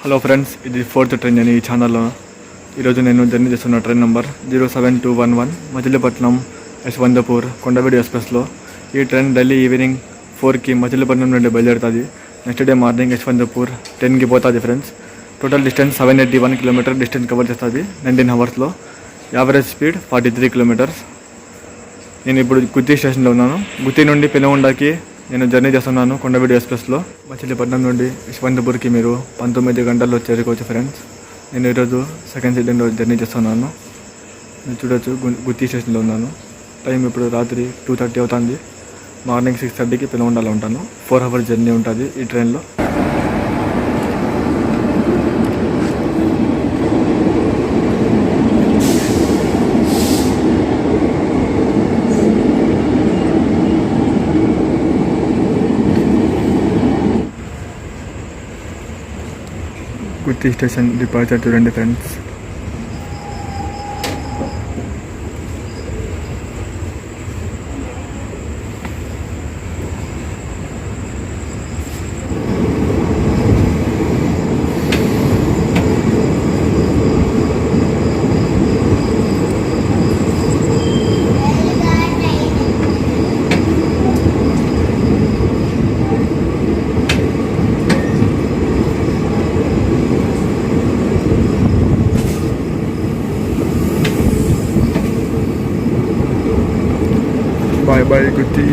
Hello friends, ఇది 4th train అని ఈ ఛానల్లో. ఈరోజు నేను జర్నీ చేస్తున్న ట్రైన్ నెంబర్ 07211 మచిలీపట్నం యశ్వంతపూర్ కొండవీడు ఎక్స్ప్రెస్లో. ఈ ట్రైన్ డైలీ ఈవినింగ్ 4కి మచిలీపట్నం నుండి బయలుదేరుతుంది. నెక్స్ట్ డే మార్నింగ్ యశ్వంతపూర్ 10కి పోతుంది friends. Total distance 781 kilometer distance cover చేస్తుంది 19 అవర్స్లో. Average speed 43 kilometers. నేను ఇప్పుడు గుత్తి స్టేషన్లో ఉన్నాను. గుత్తి నుండి పెనుగొండకి నేను జర్నీ చేస్తున్నాను కొండవీడు ఎక్స్ప్రెస్లో. మచిలీపట్నం నుండి యశ్వంతపూర్కి మీరు 19 గంటల్లో చేరుకోవచ్చు ఫ్రెండ్స్. నేను ఈరోజు సెకండ్ సిట్టింగ్లో జర్నీ చేస్తున్నాను. మీరు చూడొచ్చు, గుత్తి స్టేషన్లో ఉన్నాను. టైం ఇప్పుడు రాత్రి 2:30 అవుతుంది. మార్నింగ్ 6:30కి పెనుగొండలో ఉంటాను. 4 అవర్స్ జర్నీ ఉంటుంది ఈ ట్రైన్లో. గుత్తి స్టేషన్ డిపార్చర్ చూడండి ఫ్రెండ్స్. బాయ్ బాయ్ గుత్తి.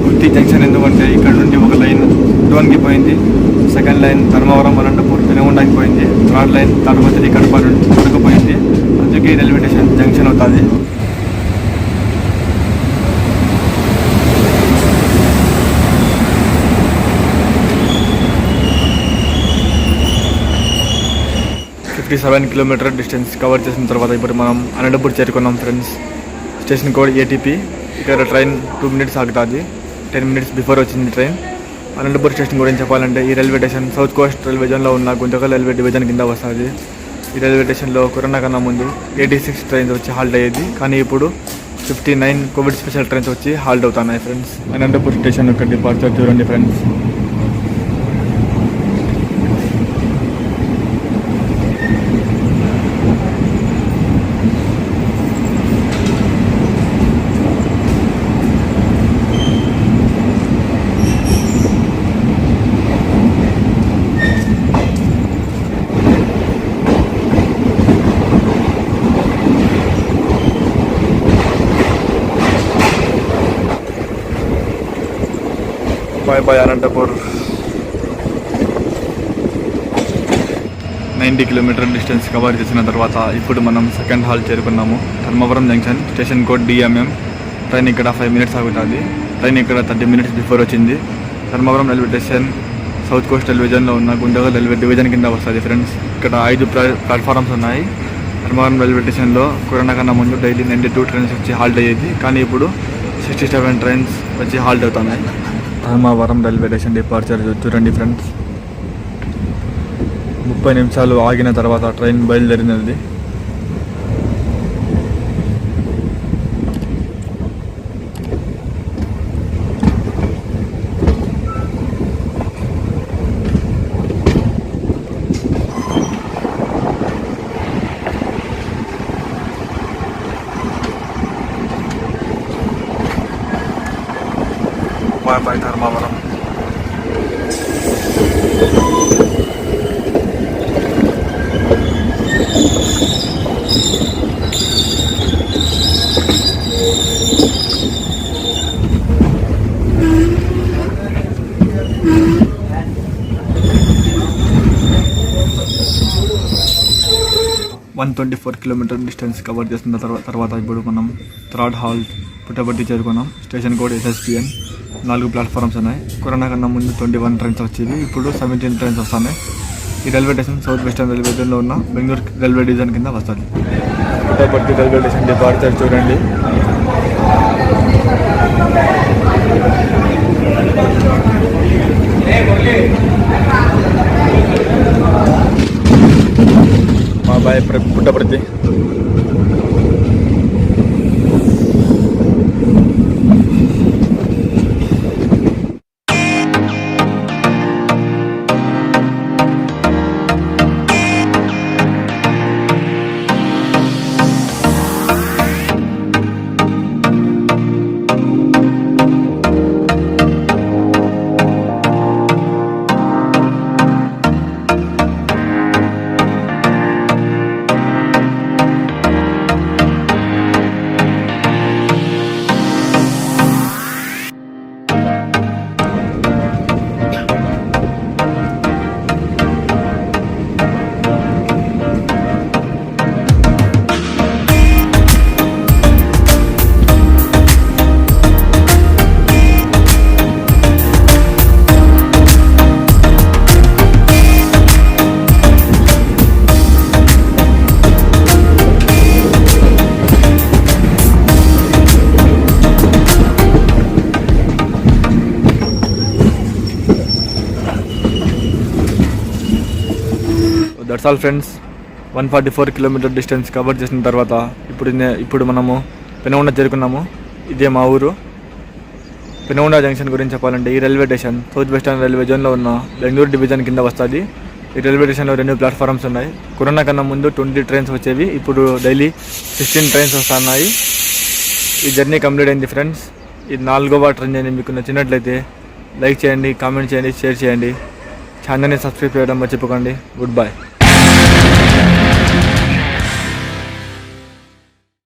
గుత్తి జంక్షన్ ఎందుకంటే ఇక్కడ నుండి ఒక లైన్ డోన్కి పోయింది, సెకండ్ లైన్ ధర్మవరం అనంతపూర్ పెనుగొండకి పోయింది, థర్డ్ లైన్ తాడపత్రి కడప నుండి పోయింది. అందుకే రైల్వే స్టేషన్ జంక్షన్ అవుతుంది. సెవెన్ కిలోమీటర్ డిస్టెన్స్ కవర్ చేసిన తర్వాత ఇప్పుడు మనం అనంతపూర్ చేరుకున్నాం ఫ్రెండ్స్. Station code ATP. ఇక్కడ ట్రైన్ 2 minutes ఆగుతుంది. 10 minutes బిఫోర్ వచ్చింది ట్రైన్. అనంతపూర్ స్టేషన్ గురించి చెప్పాలంటే ఈ railway station south Coast railway జోన్లో ఉన్న గుంతకల్ రైల్వే డివిజన్ కింద వస్తుంది. ఈ రైల్వే స్టేషన్లో కరోనా కన్నా ముందు 86 ట్రైన్స్ వచ్చి హాల్ట్ అయ్యేది, కానీ ఇప్పుడు 59 కోవిడ్ స్పెషల్ ట్రైన్స్ వచ్చి హాల్ట్ అవుతున్నాయి ఫ్రెండ్స్. అనంతపూర్ స్టేషన్ యొక్క డిపార్చర్ చూడండి friends. Bye bye Anantapur. 90 kilometer distance cover చేసిన తర్వాత ఇప్పుడు మనం సెకండ్ హాల్ చేరుకున్నాము. Dharmavaram junction. Station code DMM. Train ఇక్కడ 5 minutes ఆగుతుంది. ట్రైన్ ఇక్కడ 30 minutes బిఫోర్ వచ్చింది. Dharmavaram railway station south Coast railway జోన్లో ఉన్న గుంతకల్ రైల్వే డివిజన్ కింద వస్తుంది ఫ్రెండ్స్. ఇక్కడ 5 ప్లాట్ఫారమ్స్ ఉన్నాయి. ధర్మవరం రైల్వే స్టేషన్లో కరోనా కన్నా ముందు డైలీ 92 ట్రైన్స్ వచ్చి హాల్ట్ అయ్యేది, కానీ ఇప్పుడు 67 ట్రైన్స్ వచ్చి హాల్ట్ అవుతున్నాయి. ధర్మవరం రైల్వే స్టేషన్ డిపార్చర్ చూడండి ఫ్రెండ్స్. 30 నిమిషాలు ఆగిన తర్వాత ట్రైన్ బయలుదేరినది. Bye Dharmavaram. (124 kilometer distance cover చేసిన తర్వాత ఇప్పుడు మనం థర్డ్ హాల్ పుట్టపర్తి చేరుకున్నాం. Station code SSPN. 4 ప్లాట్ఫామ్స్ ఉన్నాయి. కరోనా కన్నా ముందు 21 ట్రైన్స్ వచ్చేవి, ఇప్పుడు 17 ట్రైన్స్ వస్తున్నాయి. ఈ railway station south western railway జోన్లో ఉన్న బెంగళూరు రైల్వే డివిజన్ కింద వస్తుంది. పుట్టపర్తి రైల్వే స్టేషన్ డిపార్చర్ చూడండి. మా bye Puttaparthi. That's all friends. 144 kilometer distance cover చేసిన తర్వాత ఇప్పుడు మనము పెనుగొండ చేరుకున్నాము. ఇదే మా ఊరు. పెనుగొండ జంక్షన్ గురించి చెప్పాలంటే ఈ railway station south western railway జోన్లో ఉన్న బెంగళూరు డివిజన్ కింద వస్తుంది. ఈ రైల్వే స్టేషన్లో 2 ప్లాట్ఫామ్స్ ఉన్నాయి. కరోనా కన్నా ముందు 20 ట్రైన్స్ వచ్చేవి, ఇప్పుడు డైలీ 16 ట్రైన్స్ వస్తున్నాయి. ఈ జర్నీ కంప్లీట్ అయింది ఫ్రెండ్స్. ఇది 4వ ట్రైన్ జర్నీ. మీకు నచ్చినట్లయితే లైక్ చేయండి, కామెంట్ చేయండి, షేర్ చేయండి. ఛానల్ని సబ్స్క్రైబ్ చేయడం మర్చిపోకండి. Good bye.